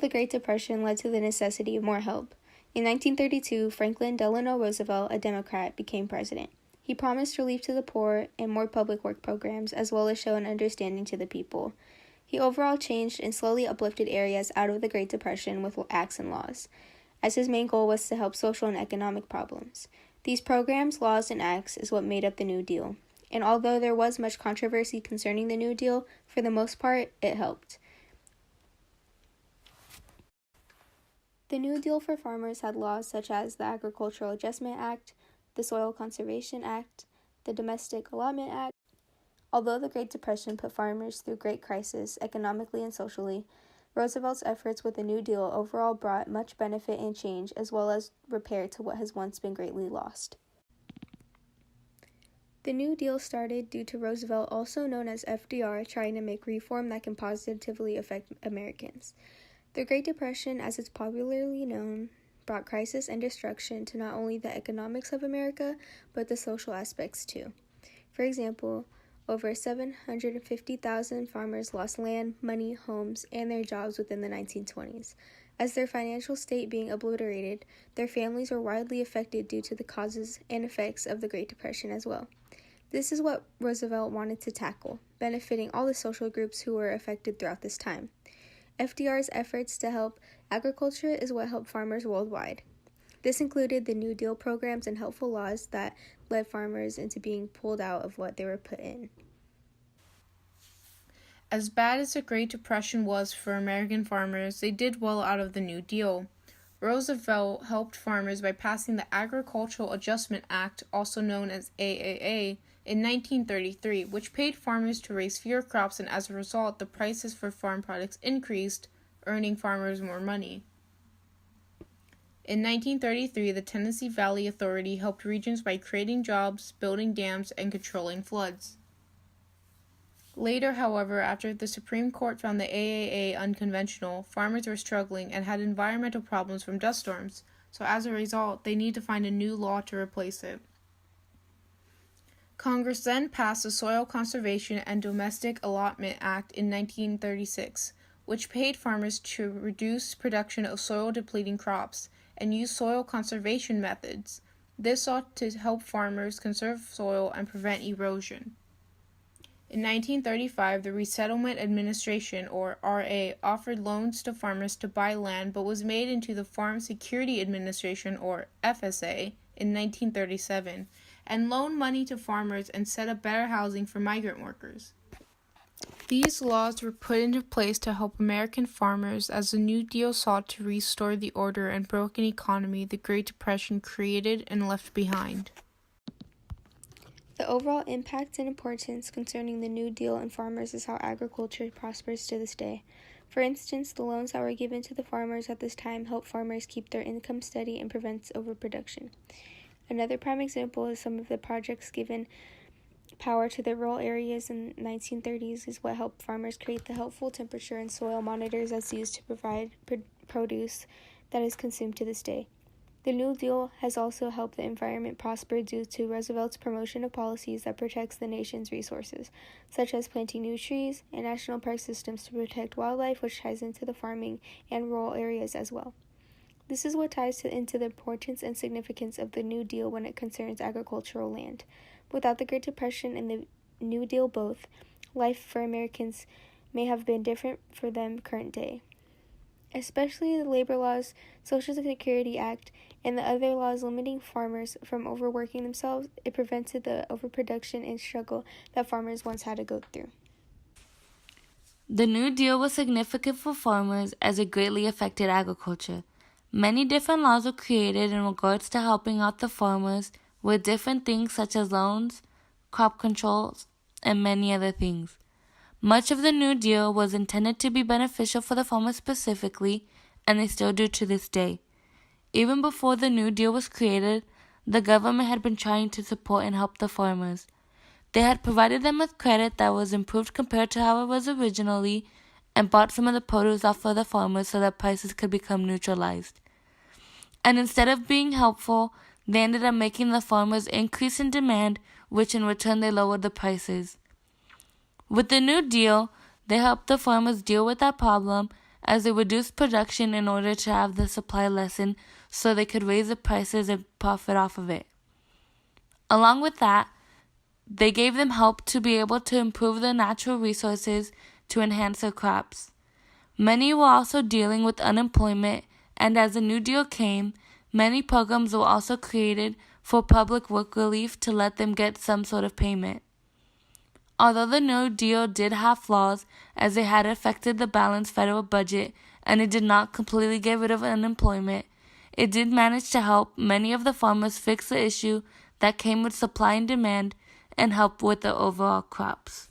the Great Depression led to the necessity of more help. In 1932, Franklin Delano Roosevelt, a Democrat, became president. He promised relief to the poor and more public work programs, as well as show an understanding to the people. He overall changed and slowly uplifted areas out of the Great Depression with acts and laws, as his main goal was to help social and economic problems. These programs, laws, and acts is what made up the New Deal. And although there was much controversy concerning the New Deal, for the most part, it helped. The New Deal for farmers had laws such as the Agricultural Adjustment Act, the Soil Conservation Act, the Domestic Allotment Act. Although the Great Depression put farmers through great crisis economically and socially, Roosevelt's efforts with the New Deal overall brought much benefit and change, as well as repair to what has once been greatly lost. The New Deal started due to Roosevelt, also known as FDR, trying to make reform that can positively affect Americans. The Great Depression, as it's popularly known, brought crisis and destruction to not only the economics of America, but the social aspects too. For example, over 750,000 farmers lost land, money, homes, and their jobs within the 1920s. As their financial state being obliterated, their families were widely affected due to the causes and effects of the Great Depression as well. This is what Roosevelt wanted to tackle, benefiting all the social groups who were affected throughout this time. FDR's efforts to help agriculture is what helped farmers worldwide. This included the New Deal programs and helpful laws that led farmers into being pulled out of what they were put in. As bad as the Great Depression was for American farmers, they did well out of the New Deal. Roosevelt helped farmers by passing the Agricultural Adjustment Act, also known as AAA, in 1933, which paid farmers to raise fewer crops, and as a result, the prices for farm products increased, earning farmers more money. In 1933, the Tennessee Valley Authority helped regions by creating jobs, building dams, and controlling floods. Later, however, after the Supreme Court found the AAA unconventional, farmers were struggling and had environmental problems from dust storms, so as a result, they need to find a new law to replace it. Congress then passed the Soil Conservation and Domestic Allotment Act in 1936, which paid farmers to reduce production of soil-depleting crops and use soil conservation methods. This sought to help farmers conserve soil and prevent erosion. In 1935, the Resettlement Administration, or RA, offered loans to farmers to buy land, but was made into the Farm Security Administration, or FSA, in 1937, and loaned money to farmers and set up better housing for migrant workers. These laws were put into place to help American farmers as the New Deal sought to restore the order and broken economy the Great Depression created and left behind. The overall impact and importance concerning the New Deal and farmers is how agriculture prospers to this day. For instance, the loans that were given to the farmers at this time help farmers keep their income steady and prevents overproduction. Another prime example is some of the projects given power to the rural areas in the 1930s is what helped farmers create the helpful temperature and soil monitors that's used to provide produce that is consumed to this day. The New Deal has also helped the environment prosper due to Roosevelt's promotion of policies that protects the nation's resources, such as planting new trees and national park systems to protect wildlife, which ties into the farming and rural areas as well. This is what ties into the importance and significance of the New Deal when it concerns agricultural land. Without the Great Depression and the New Deal both, life for Americans may have been different for them current day. Especially the labor laws, Social Security Act, and the other laws limiting farmers from overworking themselves, it prevented the overproduction and struggle that farmers once had to go through. The New Deal was significant for farmers as it greatly affected agriculture. Many different laws were created in regards to helping out the farmers with different things such as loans, crop controls, and many other things. Much of the New Deal was intended to be beneficial for the farmers specifically, and they still do to this day. Even before the New Deal was created, the government had been trying to support and help the farmers. They had provided them with credit that was improved compared to how it was originally, and bought some of the produce off of the farmers so that prices could become neutralized. And instead of being helpful, they ended up making the farmers increase in demand, which in return they lowered the prices. With the New Deal, they helped the farmers deal with that problem as they reduced production in order to have the supply lessen so they could raise the prices and profit off of it. Along with that, they gave them help to be able to improve their natural resources to enhance their crops. Many were also dealing with unemployment, and as the New Deal came, many programs were also created for public work relief to let them get some sort of payment. Although the New Deal did have flaws, as it had affected the balanced federal budget and it did not completely get rid of unemployment, it did manage to help many of the farmers fix the issue that came with supply and demand and help with the overall crops.